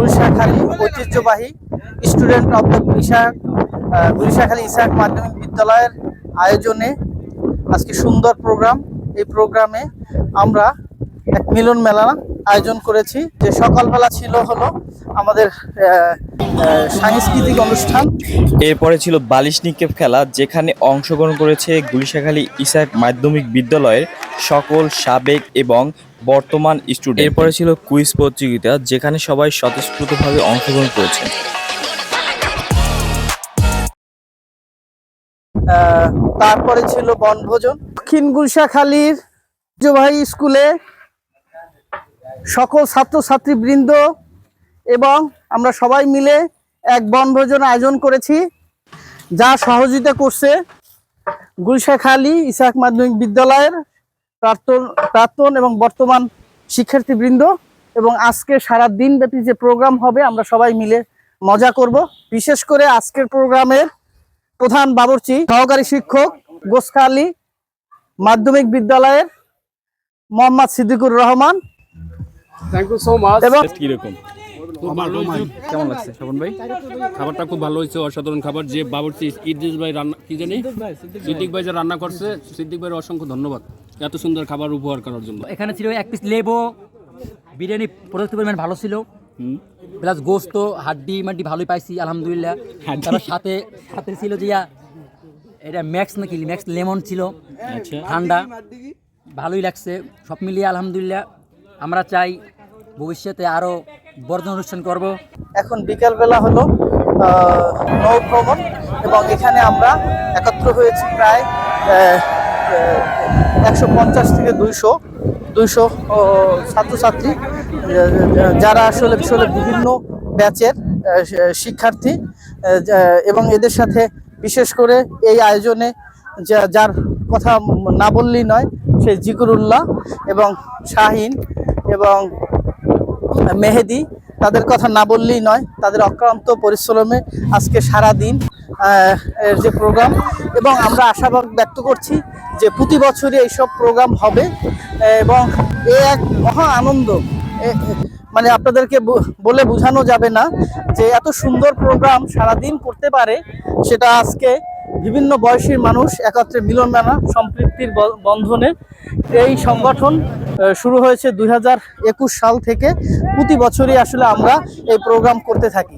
গুলিশাখালী ঐতিহ্যবাহী student of the Gulishakhali Isahak মাধ্যমিক বিদ্যালয়ের আয়োজনে আজকে সুন্দর প্রোগ্রাম। এই প্রোগ্রামে আমরা এক মিলন মেলা আয়োজন করেছি। যে সকালবেলা ছিল হলো আমাদের সাংস্কৃতিক অনুষ্ঠান, এরপরে ছিল বালিশ নিক্ষেপ খেলা, যেখানে অংশগ্রহণ করেছে গুলিশাখালী ইসাহাক মাধ্যমিক বিদ্যালয়ের সকল সাবেক এবং বর্তমান স্টুডেন্ট। এরপরে ছিল কুইজ প্রতিযোগিতা, যেখানে সবাই স্বতঃস্ফূর্তভাবে অংশগ্রহণ করেছে। তারপরে ছিল বনভোজন। দক্ষিণ গুলিশাখালীর ঐতিহ্যবাহী স্কুলে সকল ছাত্রছাত্রীবৃন্দ এবং আমরা সবাই মিলে এক বনভোজন আয়োজন করেছি, যা সহযোগিতা করছে গুলিশাখালী ইসাহাক মাধ্যমিক বিদ্যালয়ের প্রাক্তন এবং বর্তমান শিক্ষার্থীবৃন্দ। এবং আজকে সারা দিনব্যাপী যে প্রোগ্রাম হবে আমরা সবাই মিলে মজা করব। বিশেষ করে আজকের প্রোগ্রামের প্রধান বাবুর্চি সহকারী শিক্ষক গোসখালী মাধ্যমিক বিদ্যালয়ের Mohammad Siddiqur Rahman. Thank you so much. এবং কিরকম কেমন লাগছে স্বপন ভাই? খাবারটা খুব ভালো হয়েছে, অসাধারণ খাবার। যে বাবুর্চি ইদ্রিস ভাই রান্না, কি জানি সিদ্দিক ভাই যে রান্না করছে, সিদ্দিক ভাইয়ের অসংখ্য ধন্যবাদ এত সুন্দর খাবার উপহার করার জন্য। এখানে ছিল এক পিস লেবো, বিরিয়ানি পর্যাপ্ত পরিমাণ ভালো ছিল, প্লাস গোস্ত হাড্ডি মাড্ডি ভালোই পাইছি আলহামদুলিল্লাহ। তারপর সাথে সাথে ছিল যে এটা ম্যাক্স নাকি ম্যাক্স লেমন ছিল, ঠান্ডা, ভালোই লাগছে। সব মিলিয়ে আলহামদুলিল্লাহ। আমরা চাই ভবিষ্যতে আরও বর্ধন অনুষ্ঠান করব। এখন বিকালবেলা হলো নৌ ভ্রমণ, এবং এখানে আমরা একত্র হয়েছি প্রায় 150 থেকে 200 ছাত্রছাত্রী, যারা আসলে বিভিন্ন ব্যাচের শিক্ষার্থী। এবং এদের সাথে বিশেষ করে এই আয়োজনে যার কথা না বললেই নয়, সেই জিকরুল্লাহ এবং শাহিন এবং মেহেদি, তাদের কথা না বললেই নয়। তাদের অক্লান্ত পরিশ্রমে আজকে সারা দিন যে প্রোগ্রাম, এবং আমরা আশাবাদ ব্যক্ত করছি যে প্রতি বছরই এইসব প্রোগ্রাম হবে। এবং এ এক মহা আনন্দ, মানে আপনাদেরকে বলে বোঝানো যাবে না যে এত সুন্দর প্রোগ্রাম সারাদিন করতে পারে। সেটা আজকে বিভিন্ন বয়সীর মানুষ একত্রে মিলন মেলা সম্পৃক্তির বন্ধনে। এই সংগঠন শুরু হয়েছে 2021 সাল থেকে। প্রতি বছরই আসলে আমরা এই প্রোগ্রাম করতে থাকি।